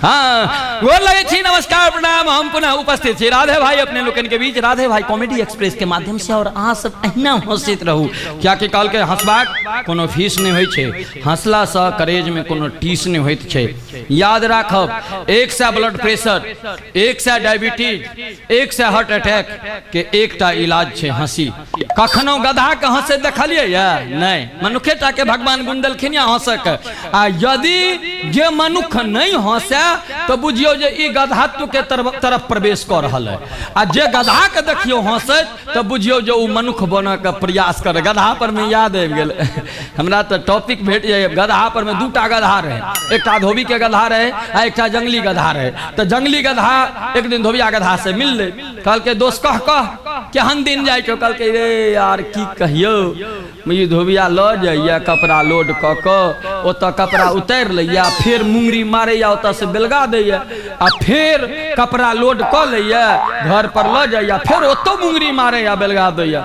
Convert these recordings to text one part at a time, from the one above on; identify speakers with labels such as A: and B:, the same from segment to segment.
A: हाँ गोर लगे छी, नमस्कार प्रणाम। हम पुनः उपस्थित छी राधे भाई अपने लोगन के बीच, राधे भाई कॉमेडी एक्सप्रेस के माध्यम से। और अहाँ सब अहिना हंसित रहू, क्या कि काल के हंसबाक कोनो फीस नहीं होय छे, हंसला सँ करेज में कोनो टीस नहीं होइत छे। याद राखब, 100 blood pressure, 100 diabetes, 100 heart attack के एकटा इलाज छे हंसी। कखनो गधा के हंसे देखलिए या नहीं? मनुखेटा के भगवान गुण देलखिन या हंसक। आ यदि जे मनुख नहीं हंसे तो बुझियो जे ई गधात्व के तरफ प्रवेश कर रहल है। आ जे गधा के देखियो हंसत तो बुझियो जे उ मनुख बने के प्रयास कर। गधा पर में याद आबि गेल हमरा तो टॉपिक भेट जाए। गधा पर में दूटा गधा रहे, एकटा धोबी के गधा रहे आ एकटा जंगली गधा रहे। तो जंगली गधा एक दिन धोबिया गधा से मिलले, कहल के दोस्त कह केहन दिन जाय छो? कहल के रे यार की कहियो, मुझे धोबिया ल जाइया कपड़ा लोड क के, ओत कपड़ा उतार लैया, फिर मुंगरी मारैया, ओत से बेलगा दैया, आ फिर कपड़ा लोड क लैया, घर पर ल जाइया, फिर ओतो मुंगरी मारैया, बेलगा दैया।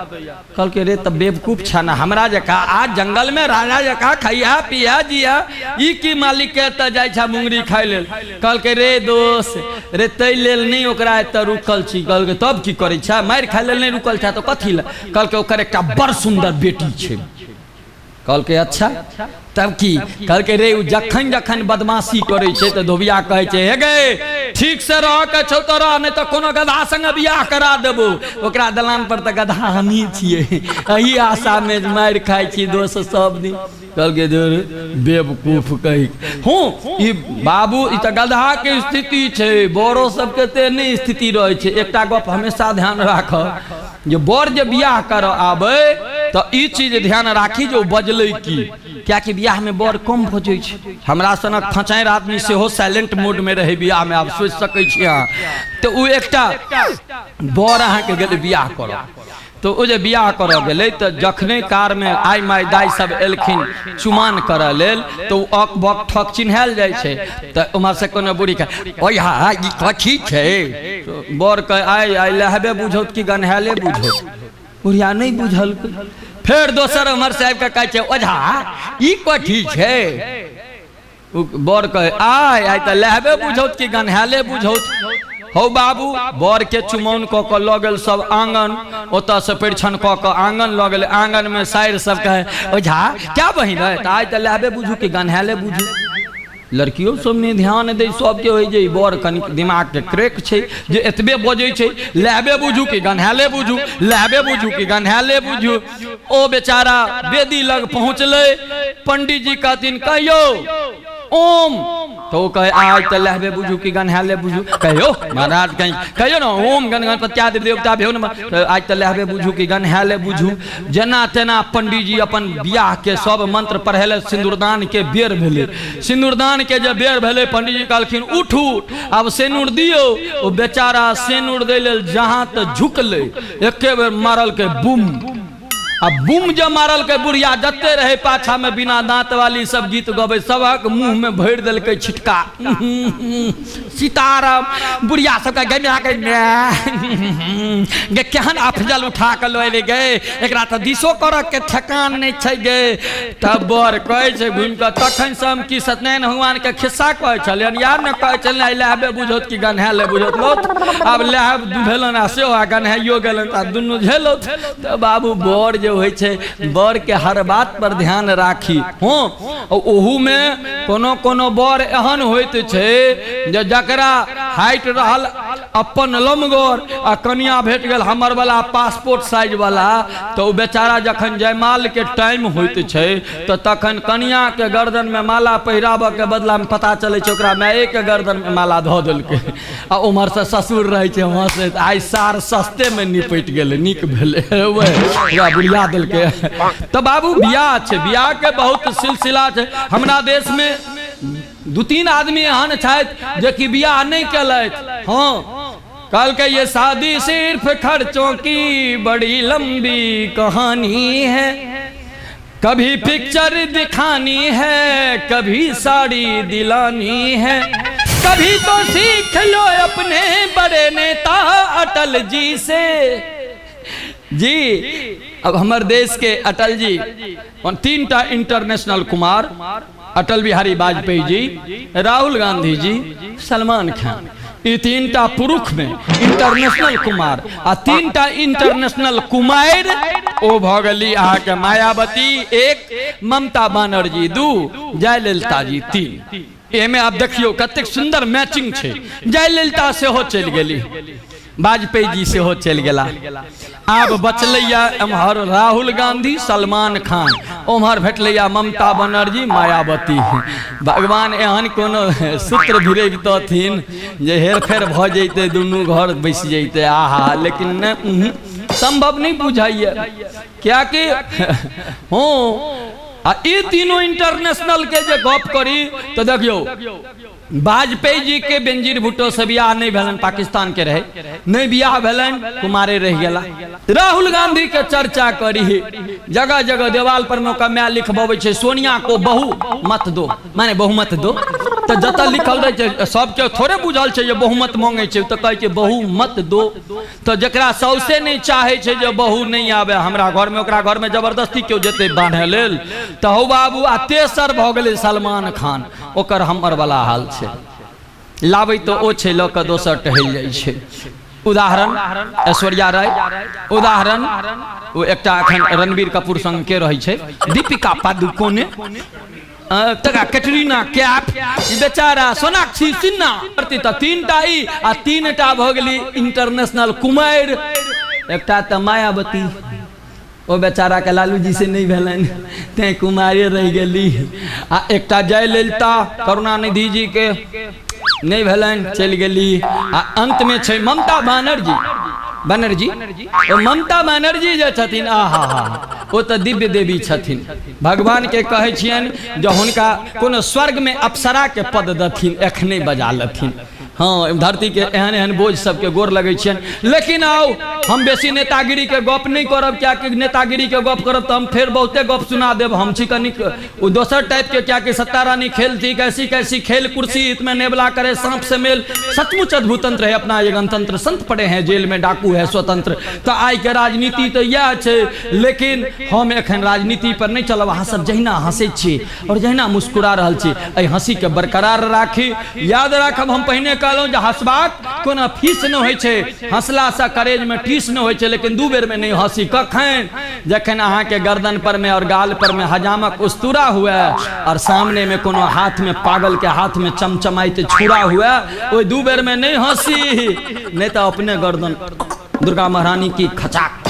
A: कहल के रे तब बेवकूफ छना, हमरा जका आज जंगल में राजा जका खैया पिया जिया, ई की मालिक के त जाय छा मुंगरी खाय लेल। कहल के रे दोस्त रे तै लेल नहीं ओकरा एत रुकल छी। कहल के तब की करै छा? मार खाय लेल नहीं रुकल छा तो कथी ले? कहल के ओकर एकटा बड़ सुंदर बेटी छे। कहल के अच्छा तब की? कहल के रे जखन जखन बदमाशी करे छे तो धोबिया कहे छे हे गे ठीक से रह के छौ तो रह, नहीं तो कोनो गधा संग बियाह करा देबो। ओकरा दलान पर तो गधा हमी छिए, एही आशा में मार खाय छी दोस्त सब दिन। कहल के बेवकूफ कही हूँ ई बाबू, ई तो गधा के स्थिति छे, बड़ो सबके ते नहीं स्थिति रहे छे। एकटा गप हमेशा ध्यान राख, जो बर जे बियाह कर आबे तो ई चीज ध्यान राखी जो बजले की, क्या कि बियाह में बर कम भजै छै। हमरा सनक खचाएर आदमी से हो साइलेंट मोड में रहे बियाह में, आप सोच सकै छी अहाँ। तो उ एकटा बर अहाँ के गेल बियाह कर, तो ओ जे बियाह कर गेलै तो जखने कार में आई माई दाई सब एलखिन चुमान कर लेल, तो अक बक ठक चिन्हाल जाय छै। तो उमर से कोनो बूढ़ी कहे ओ हा ई कथी छै? तो बर कहे आई लहबे बुझौत कि गनहाले बुझौत? बुढ़िया नहीं बुझल। फिर दोसर उमर साहब के कहे छै ओझा ई कथी छै? बर कहे आई तो लहबे बुझौत कि गनहाले बुझौत? हो बाबू बर के चुमौन क के ल गेल सब आंगन, ओत से परिछन क के आंगन ल गेल। आंगन में साइर सब कहे ओझा क्या बहिन है? आई तो लहबे बुझू कि गनहाले बुझू? लड़कियों सब ने ध्यान दे, सबके हो जाए बर कनी दिमाग के क्रैक छे, जे एतबे बजे छे लहबे बुझू कि गनहाले बुझू, लहबे बुझू कि गनहाले बुझू। ओ बेचारा बेदी लग पहुँचले, पंडित जी कहथिन कहियो ओम, तो कहे आज तो लहबे बुझू कि गनहाले बुझू? कहियो महाराज कहियो ना ओम गण गणपत्यादि देवता भेव न, तो आज तो लहबे बुझू कि गनहाले बुझू? जना तेना पंडित जी अपन बियाह के सब मंत्र पढ़ेले। सिंदूरदान के बेर भेले, सिंदूरदान के जब बेर भेले पंडित जी कहलखिन उठू अब सेनुर दियो। वो बेचारा सेनुर दे लेल जहां तो झुकले, एके बेर मारल के बूम। अब बूम जब मारल के बुढ़िया जते रहे पाछा में बिना दांत वाली सब गीत गबे, सबक मुंह में भर दिल के छिटका सीताराम। बुढ़िया सबके गमिया के गे केहन अफजल उठा के लए गए, एकरा तो दिशो कर के ठेकान नहीं छै गे। तब बर कहे छै घुम के, तखन से हम की सत्यनारायण भगवान के खिस्सा कहे छलियन यार ने, कहे छलियन लहबे बुझौत कि गनहाले बुझौत? लोत अब लहब भेलन आ से गनहाइयो गेलन आ दुनु झेलौत। तो बाबू बर होइ छै, बर के हर बात पर ध्यान राखी। हाँ ओहू में कोनो कोनो बर एहन होइत छै जे जकरा हाइट रहल अपन लमगोर आ कनिया भेट गेल हमर वाला पासपोर्ट साइज वाला, तो बेचारा जखन जयमाल के टाइम होइत छै तो तखन कनिया के गर्दन में माला पहिराबे के बदला में पता चले छै ओकरा माए के गर्दन में माला धो देलकै। आ उमर से ससुर रहे छै वहां से आई सार सस्ते में निपट गेले, निक भेले वह बुढ़िया देलकै। तो बाबू बियाह छै, बियाह के बहुत सिलसिला छै। हमरा देश में 2-3 आदमी एहन छथि जे कि बियाह नहीं केलथि। हाँ कल के ये शादी सिर्फ खर्चों की बड़ी लंबी कहानी है, कभी पिक्चर दिखानी है, कभी साड़ी दिलानी है, कभी तो सीख लो अपने बड़े नेता अटल जी से। जी अब हमारे देश के अटल जी 3टा इंटरनेशनल कुमार अटल बिहारी वाजपेयी जी, राहुल गांधी जी, सलमान खान, ये तीनटा पुरुष में इंटरनेशनल कुमार आ तीनटा इंटरनेशनल कुमार ओ भगली के मायावती एक, ममता बनर्जी दू, जयललिता जी तीन। एमे आप देखियो कतेक सुंदर मैचिंग छे। जयललिता से हो चल गेली, वाजपेयी जी से हो चल गेला, आब बचलैया एम्हर राहुल गांधी, सलमान खान, उम्हर भेटलैया ममता बनर्जी, मायावती। भगवान एहन कोनो सूत्र भिरैबतथिन जे हेर फेर भ जैते, दुनू घर बैस जैते। आहा, लेकिन संभव नहीं बुझाइए, क्या कि हो ये तीनों इंटरनेशनल के जे गप करी तो देखियो वाजपेयी जी के बेनजीर भुट्टो से बियाह नहीं भेलन, पाकिस्तान के रहे, नहीं बियाह भेलन, कुमारे रह गेला। राहुल गांधी के चर्चा करी, जगह जगह देवाल पर में मैया लिखबे छे सोनिया को बहु मत दो, माने बहुमत दो। तो जत लिखल रहे सबके थोड़े बुझल छे जे बहुमत मांगे छे, तो कहे छे बहुमत दो। तो जकरा सौसे नहीं चाहे छे जे बहु नहीं आवे हमरा घर में, ओकरा घर में जबरदस्ती क्यों जेते बांधे लेल। तो हो बाबू आ तेसर भ गेलै सलमान खान, ओकर हमर वाला हाल छे, लाबै तो ओ छे ल क दोसर टहल जाइ छे। उदाहरण ऐश्वर्या राय, उदाहरण वो एकटा अखन रणबीर कपूर संग के रहै छे, दीपिका पादुकोणे, तका कैटरीना कैफ, बेचारा सोनाक्षी सिन्हा, तो तीनटा ई आ तीनटा भ गेली इंटरनेशनल कुमार। एकटा त मायावती, ओ बेचारा के लालू जी से नहीं भेलन, ते कुमारे रह गेली। आ एकटा जयललिता, करुणानिधि जी के नहीं भेलन, चल गेली। आ अंत में छे ममता बनर्जी, ममता बनर्जी जे छथिन, आहा वो तो दिव्य देवी छथिन। भगवान के कहे छियन जो हुनका कोनो स्वर्ग में अप्सरा के पद दथिन, एखने बजा लथिन। हाँ, धरती के एहन एहन बोझ सबके गोर लगे छियन। लेकिन आओ हम बेसी नेतागिरी के गप नहीं करब, क्या कि नेतागिरी के गप करब तो हम फिर बहुते गप सुना देव। हम छी कनिक दोसर टाइप के, क्या कि सत्ता रानी खेल थी, कैसी कैसी खेल कुर्सी इसमें नेबला करे, सांप से मेल, सचमुच अद्भुत तंत्र है अपना ये गणतंत्र। संत पड़े हैं जेल में, डाकू है स्वतंत्र। तो आई के राजनीति तो यह छे, लेकिन हम एखन राजनीति पर नहीं चलब। अहाँ सब जहिना हंसे छी और जहिना मुस्कुरा रहल छी, एहि हंसी के बरकरार राखी। याद राखब हम पहिने हंसबाक कोनो फीस न होय छे, हंसला से करेज में ठीस न होय छे, लेकिन दू बेर में नहीं हंसी। कखन जखन अहाँ के गर्दन पर में और गाल पर में हजामक उस्तुरा हुआ और सामने में कोनो हाथ में पागल के हाथ में चमचमाइत छुरा हुआ, वो दू बेर में नहीं हंसी, नहीं तो अपने गर्दन दुर्गा महारानी की खचाक